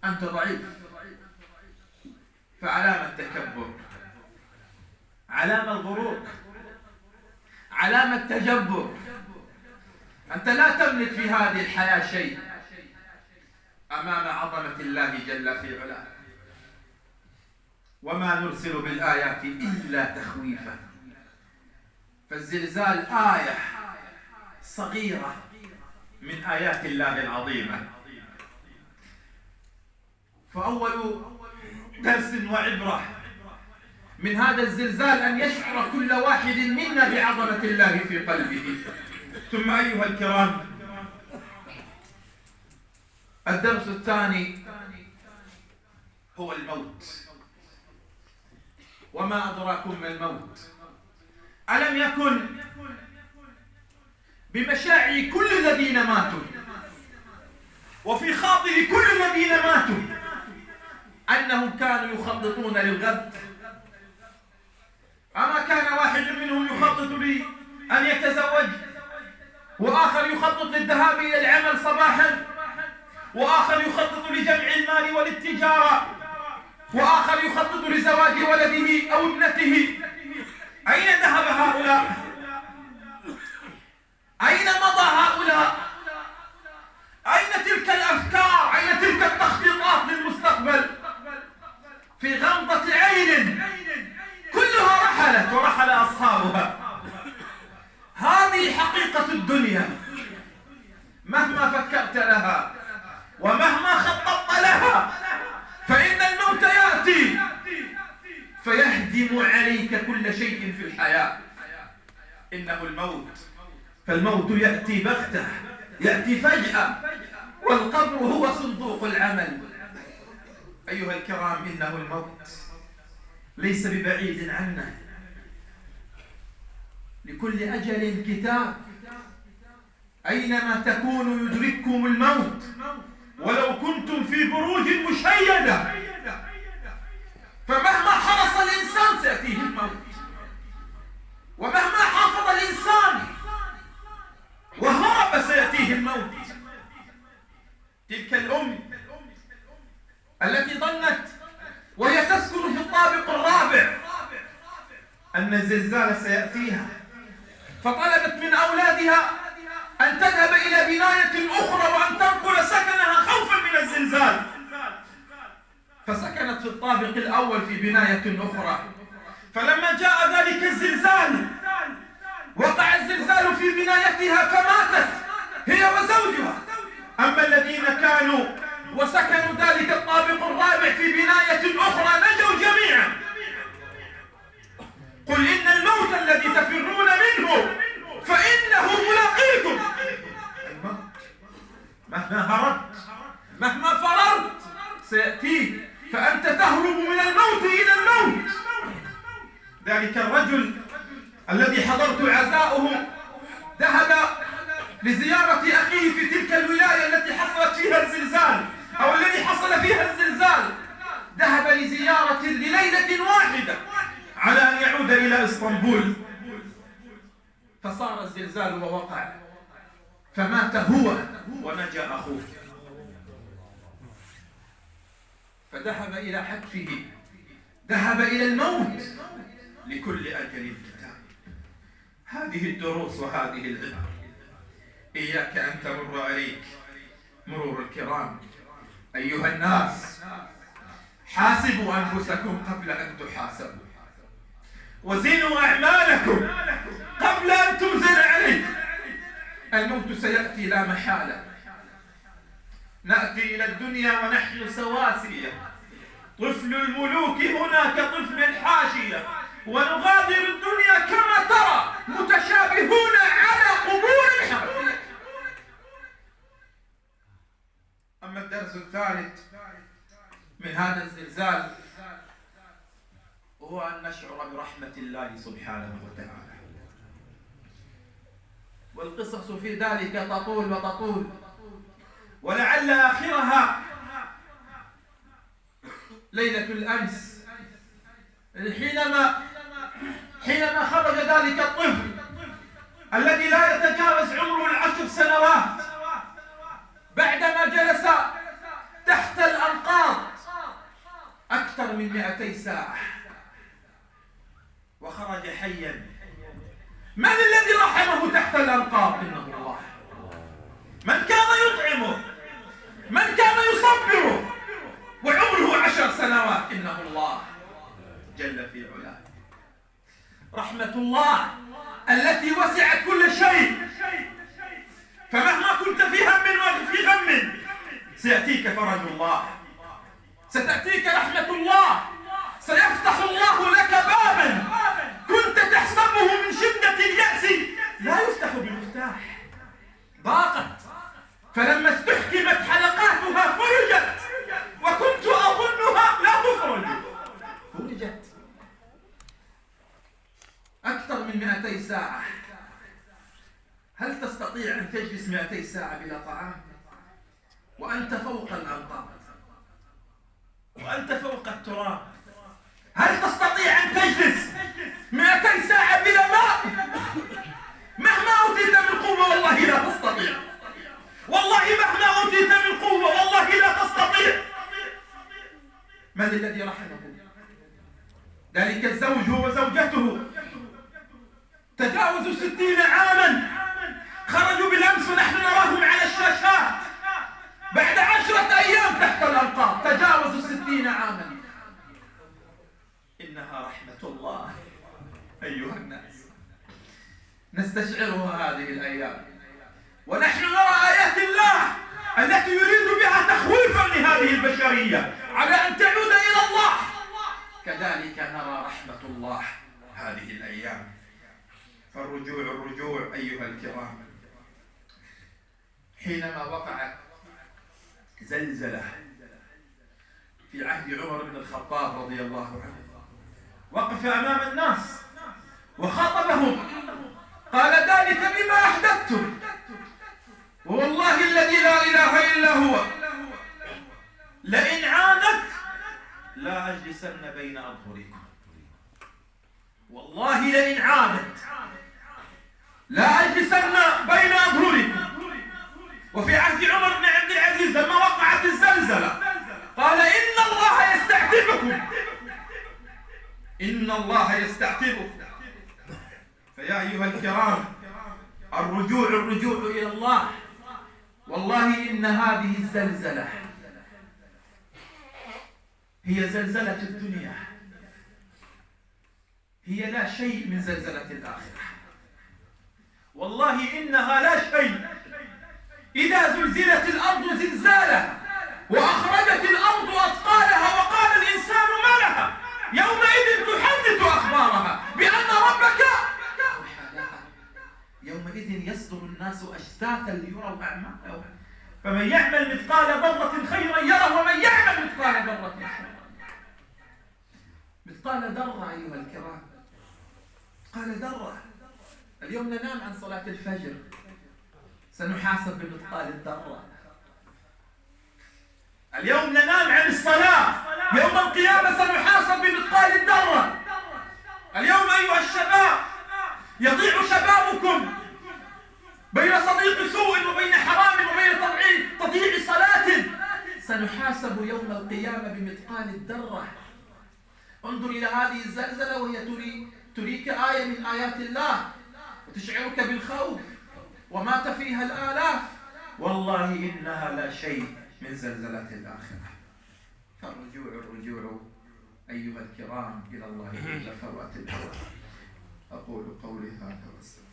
أنت ضعيف، فعلامة التكبر، علامة الغرور، علامة التجبر. أنت لا تملك في هذه الحياة شيء أمام عظمة الله جل في علاه. وما نرسل بالآيات إلا تخويفا. فالزلزال آية صغيرة من آيات الله العظيمة. فأول درس وعبرة من هذا الزلزال أن يشعر كل واحد منا بعظمة الله في قلبه. ثم أيها الكرام، الدرس الثاني هو الموت. وما أدراكم ما الموت؟ ألم يكن بمشاعر كل الذين ماتوا وفي خاطر كل الذين ماتوا أنهم كانوا يخططون للغد؟ أما كان واحد منهم يخطط لأن يتزوج، وآخر يخطط للذهاب إلى العمل صباحا، وآخر يخطط لجمع المال والتجارة، وآخر يخطط لزواج ولده أو ابنته. أين ذهب هؤلاء؟ أين مضى هؤلاء؟ أين تلك الأفكار؟ أين تلك التخطيطات للمستقبل؟ في غمضة عين كلها رحلت ورحل أصحابها. هذه حقيقة الدنيا، مهما فكرت لها ومهما خططت لها فإن الموت يأتي فيهدم عليك كل شيء في الحياة. إنه الموت، فالموت يأتي بغتة، يأتي فجأة، والقبر هو صندوق العمل. أيها الكرام، إنه الموت ليس ببعيد عنا. لكل أجل كتاب، أينما تكونوا يدرككم الموت ولو كنتم في بروج مشيدة. فمهما حرص الإنسان سيأتيه الموت، ومهما حافظ الإنسان وهرب سيأتيه الموت. تلك الأم التي ظنت وهي تسكن في الطابق الرابع أن الزلزال سيأتيها، فطلبت من أولادها أن تذهب إلى بناية أخرى وأن تنقل سكنها خوفا من الزلزال، فسكنت في الطابق الأول في بناية أخرى. فلما جاء ذلك الزلزال وقع الزلزال في بنايتها فماتت هي وزوجها. أما الذين كانوا وسكنوا ذلك الطابق الرابع في بناية أخرى نجوا جميعا. قل إن الموت الذي تفرون منه فإنه ملاقيكم. مهما هربت، مهما فررت، سيأتيك، فأنت تهرب من الموت إلى الموت. ذلك الرجل الذي حضرت عزاؤه ذهب لزيارة أخيه في تلك الولاية التي حصلت فيها الزلزال، أو الذي حصل فيها الزلزال. ذهب لزيارة لليلة واحدة على أن يعود إلى إسطنبول، فصار الزلزال ووقع، فمات هو ونجا أخوه. فذهب إلى حتفه، ذهب إلى الموت. لكل أجل كتاب. هذه الدروس وهذه العبر إياك أن تمر عليك مرور الكرام. أيها الناس، حاسبوا أنفسكم قبل أن تحاسبوا، وزنوا أعمالكم قبل أن توزن عليكم. الموت سيأتي لا محالة. نأتي إلى الدنيا ونحن سواسية، طفل الملوك هنا كطفل الحاشية، ونغادر الدنيا كما ترى متشابهون على قبور حافية. أما الدرس الثالث من هذا الزلزال هو أن نشعر برحمة الله سبحانه وتعالى. والقصص في ذلك تطول وتطول، ولعل آخرها ليلة الأمس حينما خرج ذلك الطفل الذي لا يتجاوز عمره 10 سنوات، بعدما جلس تحت الأنقاض أكثر من 200 ساعة وخرج حيا. من الذي رحمه تحت الأنقاض؟ إنه الله. من كان يطعمه، من كان يصبره وعمره 10 سنوات؟ إنه الله جل في علاه. رحمة الله التي وسعت كل شيء، فمهما كنت في هم وفي غم سيأتيك فرج الله، ستأتيك رحمة الله، سيفتح الله لك بابا كنت تحسبه من شدة اليأس لا يفتح بمفتاح، ضاقت فلما استحكمت حلقاتها فرجت، وكنت أظنها لا تفرج فرجت. أكثر من 200 ساعة. هل تستطيع أن تجلس 200 ساعة بلا طعام وأنت فوق الأنقاض وأنت فوق التراب؟ هل تستطيع أن تجلس 200 ساعة بلا ماء؟ مهما أوتيت من قوة والله لا تستطيع، والله مهما أوتيت من قوة والله لا تستطيع. من الذي رحمه؟ ذلك الزوج وزوجته تجاوزوا 60 عاما، خرجوا بالأمس ونحن نراهم على الشاشات بعد 10 أيام تحت الأنقاض، تجاوزوا 60 عاما. إنها رحمة الله أيها الناس، نستشعرها هذه الأيام ونحن نرى آيات الله التي يريد بها تخويفا لهذه البشرية على أن تعود إلى الله. كذلك نرى رحمة الله هذه الأيام. فالرجوع أيها الكرام، حينما وقعت زلزلة في عهد عمر بن الخطاب رضي الله عنه، وقف أمام الناس وخاطبهم، قال: ذلك بما أحدثتم، والله الذي لا إله إلا هو لئن عادت لا أجلسن بين أظهركم. والله لئن عادت لا أجلسن بين أظهركم. وفي عهد عمر بن عبد العزيز لما وقعت الزلزلة قال: إن الله يستعتبكم، إن الله يستعتبكم. فيا أيها الكرام، الرجوع إلى الله. والله إن هذه الزلزلة هي زلزلة الدنيا، هي لا شيء من زلزلة الآخرة. والله إنها لا شيء. إذا زلزلت الأرض زلزالها وأخرجت الأرض أثقالها وقال الإنسان ما لها يومئذ تحدث أخبارها بأن ربك أوحى. يومئذ يصدر الناس أشتاتا ليروا أعمالهم، فمن يعمل مثقال ذرة خيرا يره ومن يعمل مثقال ذرة شرا. مثقال ذرة أيها الكرام، مثقال ذرة. اليوم ننام عن صلاة الفجر سنحاسب بمثقال الذرة. اليوم ننام عن الصلاة يوم القيامة سنحاسب بمثقال الذرة. اليوم أيها الشباب يضيع شبابكم بين صديق سوء وبين حرام وبين تضييع صلاة، سنحاسب يوم القيامة بمثقال الذرة. انظر إلى هذه الزلزلة وهي تريك آية من آيات الله وتشعرك بالخوف، ومات فيها الآلاف. والله إنها لا شيء من زلزلة الآخرة. فالرجوع أيها الكرام إلى الله جل فوات الهوى. أقول قولي هذا واستغفر